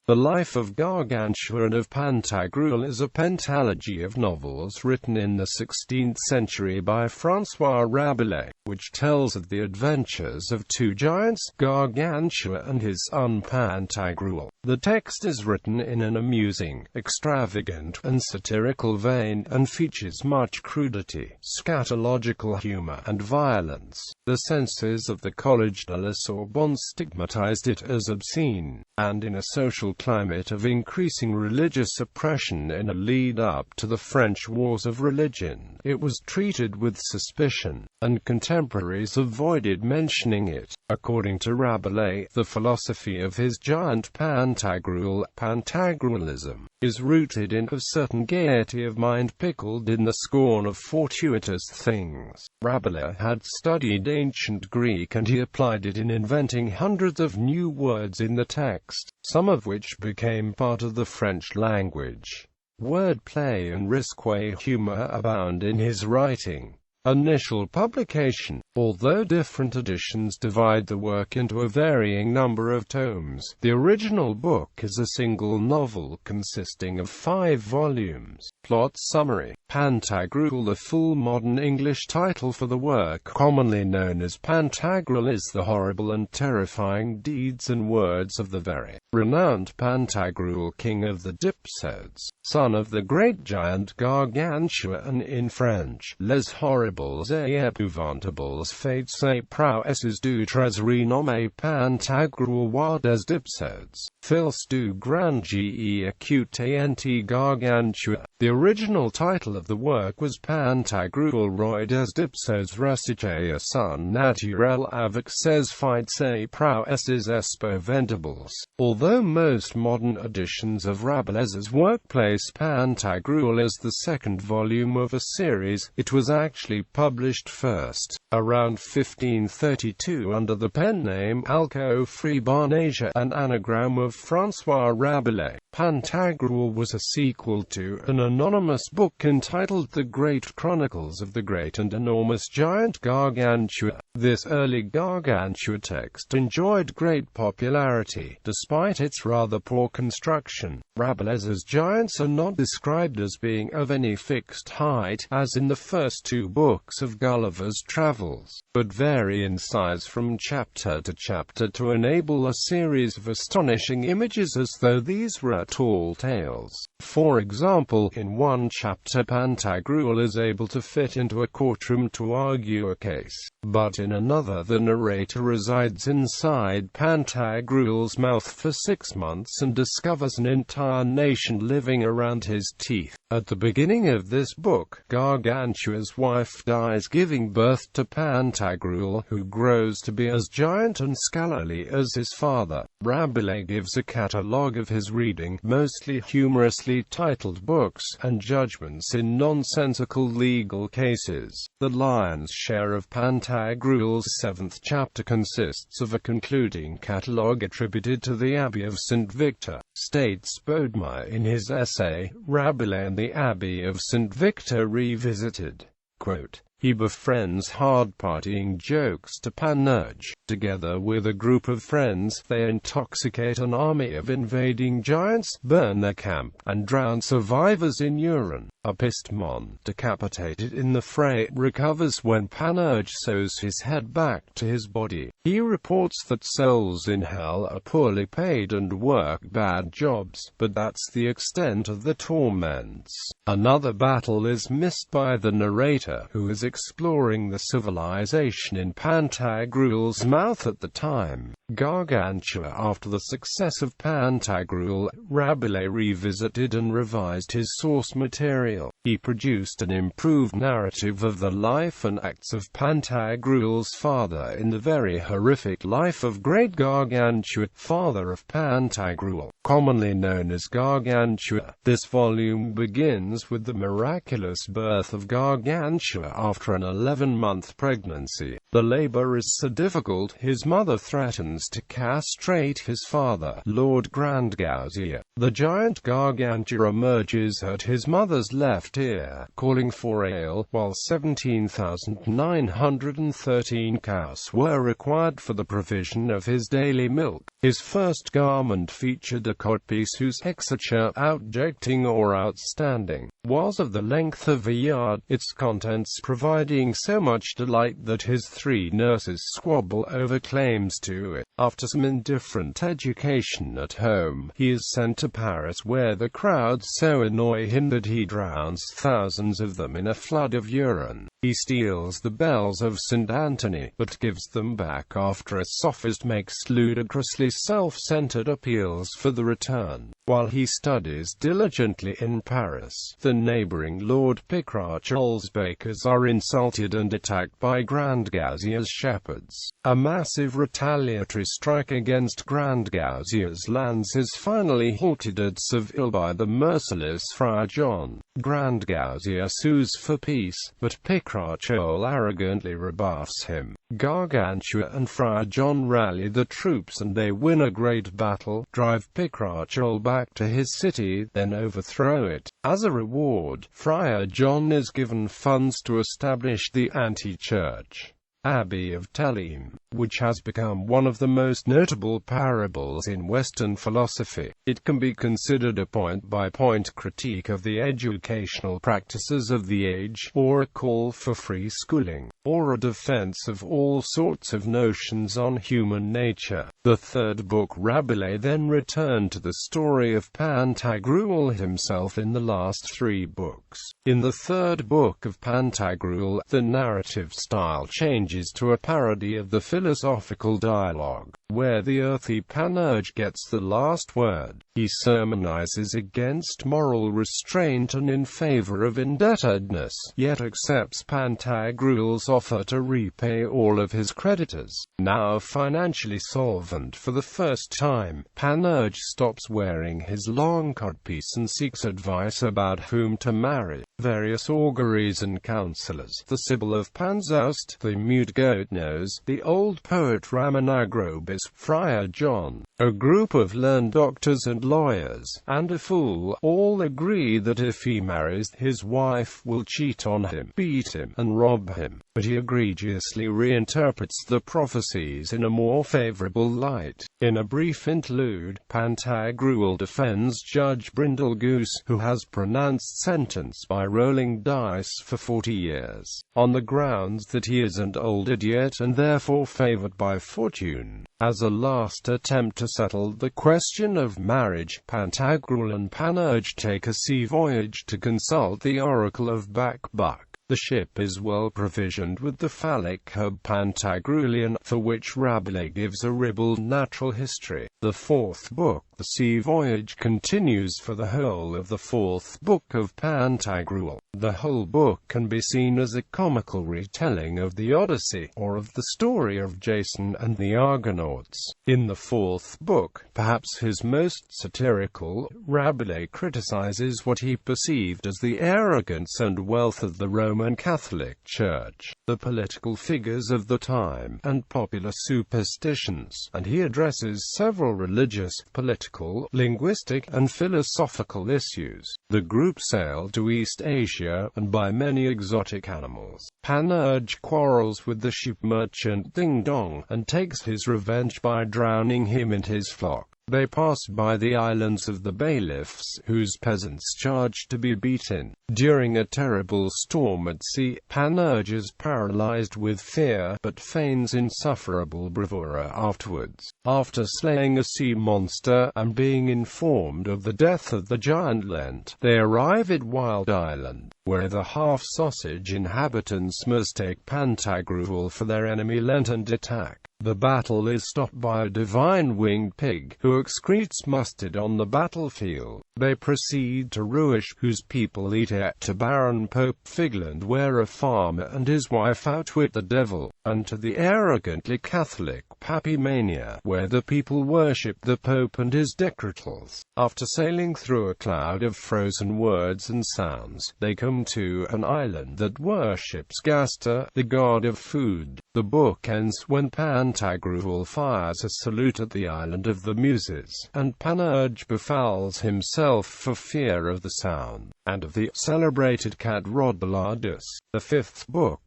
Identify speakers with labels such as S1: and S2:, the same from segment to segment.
S1: The Life of Gargantua and of Pantagruel is a pentalogy of novels written in the 16th century by François Rabelais, which tells of the adventures of two giants, Gargantua and his son Pantagruel. The text is written in an amusing, extravagant, and satirical vein, and features much crudity, scatological humor, and violence. The censors of the Collège de la Sorbonne stigmatized it as obscene, and in a social climate of increasing religious oppression in a lead-up to the French Wars of Religion, it was treated with suspicion, and contemporaries avoided mentioning it. According to Rabelais, the philosophy of his giant Pantagruel, Pantagruelism, is rooted in a certain gaiety of mind pickled in the scorn of fortuitous things. Rabelais had studied ancient Greek and he applied it in inventing hundreds of new words in the text, some of which became part of the French language. Wordplay and risque humor abound in his writing. Initial publication. Although different editions divide the work into a varying number of tomes, the original book is a single novel consisting of 5 volumes. Plot summary. Pantagruel. The full modern English title for the work, commonly known as Pantagruel, is the horrible and terrifying deeds and words of the very renowned Pantagruel, king of the Dipsodes, son of the great giant Gargantua, and in French, les horribles et épouvantables faits et prouesses du très renommé Pantagruel roi des Dipsodes, fils du grand et Gargantua. The original title of the work was Pantagruel roi des Dipsodes récité à son naturel avec ses fights et prouesses épouvantables. Although most modern editions of Rabelais's work place Pantagruel as the second volume of a series, it was actually published first, around 1532, under the pen name Alco Fribonasia, an anagram of François Rabelais. Pantagruel was a sequel to an anonymous book entitled The Great Chronicles of the Great and Enormous Giant Gargantua. This early Gargantua text enjoyed great popularity, despite its rather poor construction. Rabelais's giants are not described as being of any fixed height, as in the first 2 books of Gulliver's Travels, but vary in size from chapter to chapter to enable a series of astonishing images as though these were tall tales. For example, in one chapter Pantagruel is able to fit into a courtroom to argue a case, but in another the narrator resides inside Pantagruel's mouth for 6 months and discovers an entire nation living around his teeth. At the beginning of this book, Gargantua's wife dies, giving birth to Pantagruel, who grows to be as giant and scholarly as his father. Rabelais gives a catalogue of his reading, mostly humorously titled books, and judgments in nonsensical legal cases. The lion's share of Pantagruel's 7th chapter consists of a concluding catalogue attributed to the Abbey of St. Victor. States Baudemont in his essay, Rabelais and the Abbey of St. Victor Revisited. Quote, he befriends hard-partying jokes to Panurge. Together with a group of friends, they intoxicate an army of invading giants, burn their camp, and drown survivors in urine. Epistemon, decapitated in the fray, recovers when Panurge sews his head back to his body. He reports that souls in hell are poorly paid and work bad jobs, but that's the extent of the torments. Another battle is missed by the narrator, who is exploring the civilization in Pantagruel's mouth at the time. Gargantua. After the success of Pantagruel, Rabelais revisited and revised his source material. He produced an improved narrative of the life and acts of Pantagruel's father in the very horrific Life of Great Gargantua, father of Pantagruel, commonly known as Gargantua. This volume begins with the miraculous birth of Gargantua after an 11-month pregnancy. The labor is so difficult, his mother threatens to castrate his father, Lord Grandgousier. The giant Gargantua emerges at his mother's left ear, calling for ale, while 17,913 cows were required for the provision of his daily milk. His first garment featured a codpiece whose texture, outjecting or outstanding, was of the length of a yard, its contents providing so much delight that his 3 nurses squabble over claims to it. After some indifferent education at home, he is sent to Paris, where the crowds so annoy him that he drowns thousands of them in a flood of urine. He steals the bells of St. Anthony, but gives them back after a sophist makes ludicrously self-centered appeals for the return. While he studies diligently in Paris, the neighboring Lord Pickrochel's bakers are insulted and attacked by Grandgousia's shepherds. A massive retaliatory strike against Grandgousia's lands is finally halted at Seville by the merciless Friar John. Grandgousia sues for peace, but Pickrocchel arrogantly rebuffs him. Gargantua and Friar John rally the troops and they win a great battle, drive Pickrocchel back to his city, then overthrow it. As a reward, Friar John is given funds to establish the anti-church Abbey of Telem, which has become one of the most notable parables in Western philosophy. It can be considered a point-by-point critique of the educational practices of the age, or a call for free schooling, or a defense of all sorts of notions on human nature. The third book, Rabelais then returned to the story of Pantagruel himself in the last 3 books. In the third book of Pantagruel, the narrative style changes to a parody of the philosophical dialogue, where the earthy Panurge gets the last word. He sermonizes against moral restraint and in favor of indebtedness, yet accepts Pantagruel's offer to repay all of his creditors. Now financially solvent for the first time, Panurge stops wearing his long codpiece and seeks advice about whom to marry. Various auguries and counselors, the Sibyl of Panzoust, the mute goat-nose, the old poet Ramanagrobis, Friar John, a group of learned doctors and lawyers, and a fool, all agree that if he marries, his wife will cheat on him, beat him, and rob him. But he egregiously reinterprets the prophecies in a more favorable light. In a brief interlude, Pantagruel defends Judge Brindlegoose, who has pronounced sentence by rolling dice for 40 years, on the grounds that he isn't old yet and therefore favored by fortune. As a last attempt to settle the question of marriage, Pantagruel and Panurge take a sea voyage to consult the oracle of Bakhtin. The ship is well provisioned with the phallic herb Pantagruelian, for which Rabelais gives a ribald natural history. The fourth book, The Sea Voyage, continues for the whole of the fourth book of Pantagruel. The whole book can be seen as a comical retelling of the Odyssey, or of the story of Jason and the Argonauts. In the fourth book, perhaps his most satirical, Rabelais criticizes what he perceived as the arrogance and wealth of the Roman Catholic Church, the political figures of the time, and popular superstitions, and he addresses several religious, political, linguistic, and philosophical issues. The group sailed to East Asia, and buy many exotic animals. Panurge quarrels with the ship merchant Ding Dong, and takes his revenge by drowning him and his flock. They pass by the islands of the bailiffs, whose peasants charge to be beaten. During a terrible storm at sea, Panurge is paralyzed with fear, but feigns insufferable bravura afterwards. After slaying a sea monster, and being informed of the death of the giant Lent, they arrive at Wild Island, where the half-sausage inhabitants mistake Pantagruel for their enemy Lent and attack. The battle is stopped by a divine winged pig, who excretes mustard on the battlefield. They proceed to Rouish, whose people eat it, to Baron Pope Figland, where a farmer and his wife outwit the devil, and to the arrogantly Catholic Papimania, where the people worship the Pope and his decretals. After sailing through a cloud of frozen words and sounds, they come to an island that worships Gaster, the god of food. The book ends when Pantagruel fires a salute at the island of the Muses, and Panurge befouls himself for fear of the sound, and of the celebrated cat Rodbelardus. The fifth book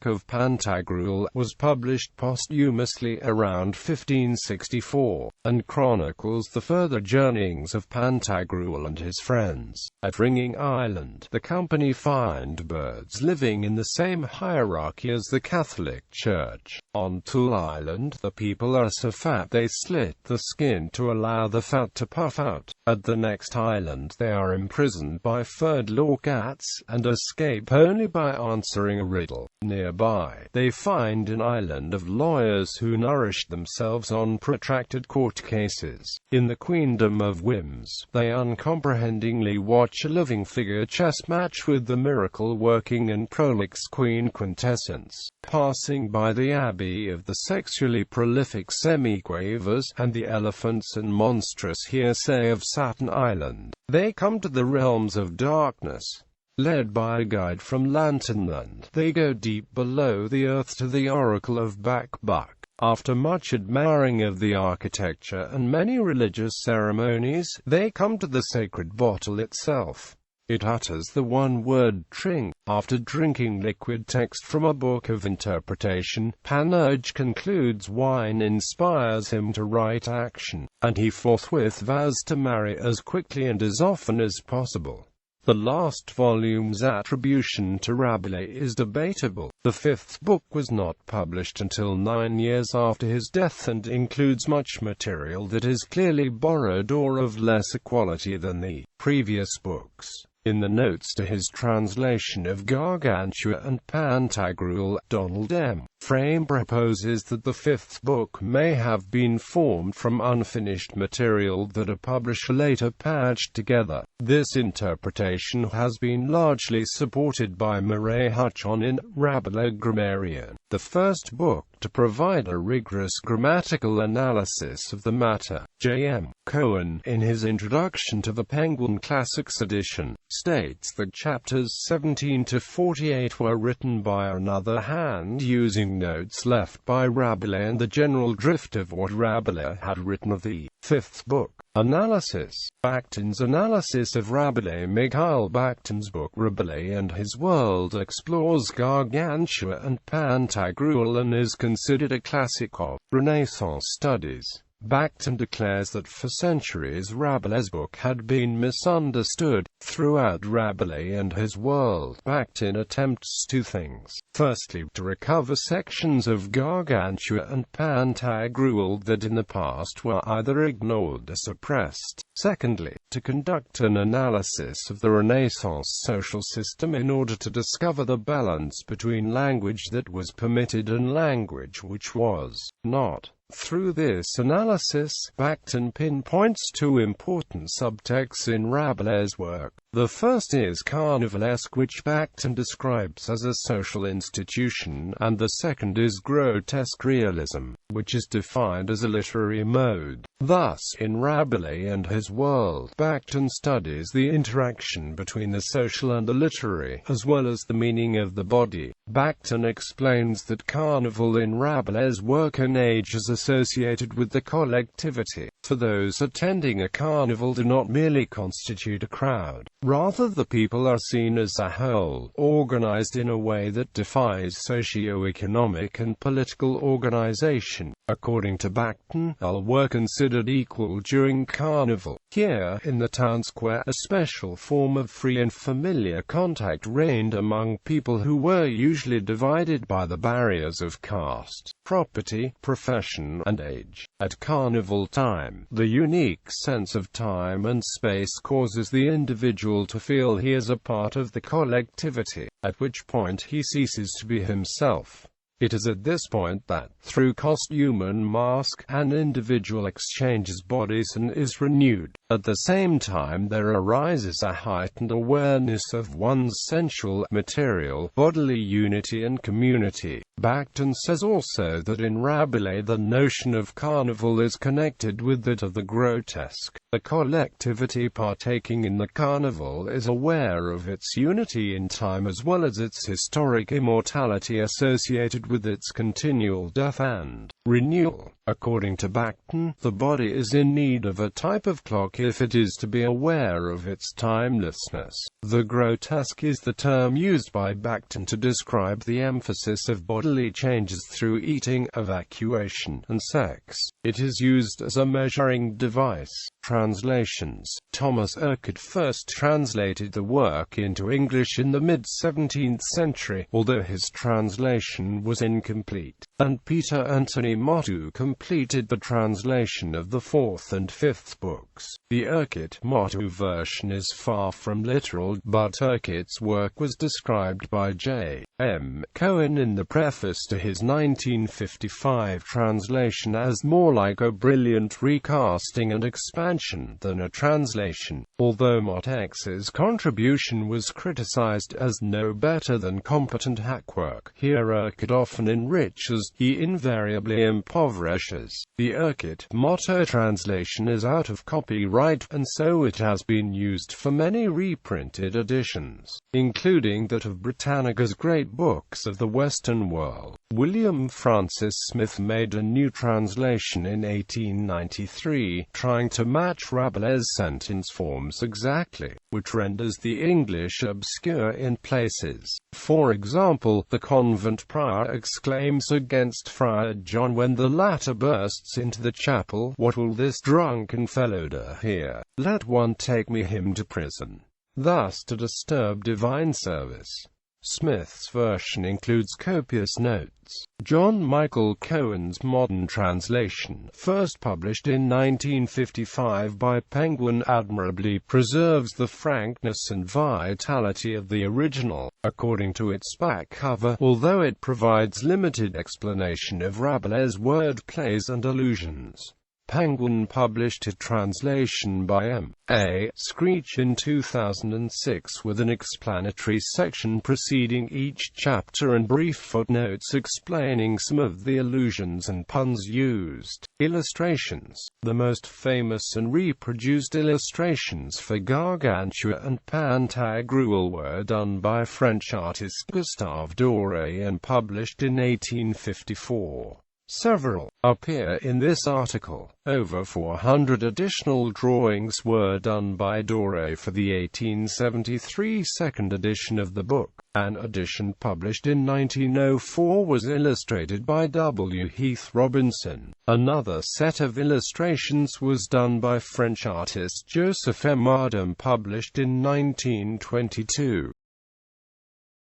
S1: of Pantagruel, was published posthumously around 1564, and chronicles the further journeyings of Pantagruel and his friends. At Ringing Island, the company find birds living in the same hierarchy as the Catholic Church. On Tool Island, the people are so fat they slit the skin to allow the fat to puff out. At the next island, they are imprisoned by furred law cats, and escape only by answering a riddle. Nearby, they find an island of lawyers who nourished themselves on protracted court cases. In the Queendom of Whims, they uncomprehendingly watch a living figure chess match with the miracle-working and prolix Queen Quintessence. Passing by the abbey of the sexually prolific Semi-Quavers, and the elephants and monstrous hearsay of Satin Island, they come to the realms of darkness. Led by a guide from Lanternland, they go deep below the earth to the Oracle of Bakbuk. After much admiring of the architecture and many religious ceremonies, they come to the sacred bottle itself. It utters the one-word Tring. After drinking liquid text from a book of interpretation, Panurge concludes wine inspires him to right action, and he forthwith vows to marry as quickly and as often as possible. The last volume's attribution to Rabelais is debatable. The fifth book was not published until 9 years after his death and includes much material that is clearly borrowed or of lesser quality than the previous books. In the notes to his translation of Gargantua and Pantagruel, Donald M. Frame proposes that the fifth book may have been formed from unfinished material that a publisher later patched together. This interpretation has been largely supported by Murray Hutchon in Rabelais Grammarian, the first book to provide a rigorous grammatical analysis of the matter. J.M. Cohen, in his introduction to the Penguin Classics edition, states that chapters 17 to 48 were written by another hand using notes left by Rabelais and the general drift of what Rabelais had written of the fifth book. Analysis. Bakhtin's analysis of Rabelais. Mikhail Bakhtin's book Rabelais and His World explores Gargantua and Pantagruel and is considered a classic of Renaissance studies. Bakhtin declares that for centuries Rabelais' book had been misunderstood. Throughout Rabelais and His World, Bakhtin attempts two things. Firstly, to recover sections of Gargantua and Pantagruel that in the past were either ignored or suppressed. Secondly, to conduct an analysis of the Renaissance social system in order to discover the balance between language that was permitted and language which was not. Through this analysis, Bakhtin pinpoints two important subtexts in Rabelais' work. The first is carnivalesque, which Bakhtin describes as a social institution, and the second is grotesque realism, which is defined as a literary mode. Thus, in Rabelais and His World, Bakhtin studies the interaction between the social and the literary, as well as the meaning of the body. Bakhtin explains that carnival in Rabelais' work and age is associated with the collectivity. For those attending a carnival do not merely constitute a crowd. Rather, the people are seen as a whole, organized in a way that defies socio-economic and political organization. According to Bakhtin, all were considered equal during carnival. Here, in the town square, a special form of free and familiar contact reigned among people who were usually divided by the barriers of caste, property, profession, and age. At carnival time, the unique sense of time and space causes the individual to feel he is a part of the collectivity, at which point he ceases to be himself. It is at this point that, through costume and mask, an individual exchanges bodies and is renewed. At the same time, there arises a heightened awareness of one's sensual, material, bodily unity and community. Bakhtin says also that in Rabelais the notion of carnival is connected with that of the grotesque. The collectivity partaking in the carnival is aware of its unity in time as well as its historic immortality associated with its continual death and renewal. According to Bakhtin, the body is in need of a type of clock if it is to be aware of its timelessness. The grotesque is the term used by Bakhtin to describe the emphasis of bodily changes through eating, evacuation, and sex. It is used as a measuring device. Translations. Thomas Urquhart first translated the work into English in the mid-17th century, although his translation was incomplete, and Peter Anthony Motteux completed the translation of the 4th and 5th books. The Urquhart-Motteux version is far from literal, but Urquhart's work was described by J. M. Cohen in the preface to his 1955 translation as more like a brilliant recasting and expansion than a translation. Although Motteux's contribution was criticized as no better than competent hackwork, here Urquhart often enriches, he invariably impoverishes. The Urquhart-Motteux translation is out of copyright, and so it has been used for many reprinted editions, including that of Britannica's Great Books of the Western World. William Francis Smith made a new translation in 1893, trying to match Rabelais' sentence forms exactly, which renders the English obscure in places. For example, the convent prior exclaims against Friar John when the latter bursts into the chapel, "What will this drunken fellow do here? Let one take me him to prison," thus to disturb divine service. Smith's version includes copious notes. John Michael Cohen's modern translation, first published in 1955 by Penguin, admirably preserves the frankness and vitality of the original, according to its back cover, although it provides limited explanation of Rabelais' word plays and allusions. Penguin published a translation by M. A. Screech in 2006 with an explanatory section preceding each chapter and brief footnotes explaining some of the allusions and puns used. Illustrations. The most famous and reproduced illustrations for Gargantua and Pantagruel were done by French artist Gustave Doré and published in 1854. Several appear in this article. Over 400 additional drawings were done by Doré for the 1873 second edition of the book. An edition published in 1904 was illustrated by W. Heath Robinson. Another set of illustrations was done by French artist Joseph M. Ardem, published in 1922.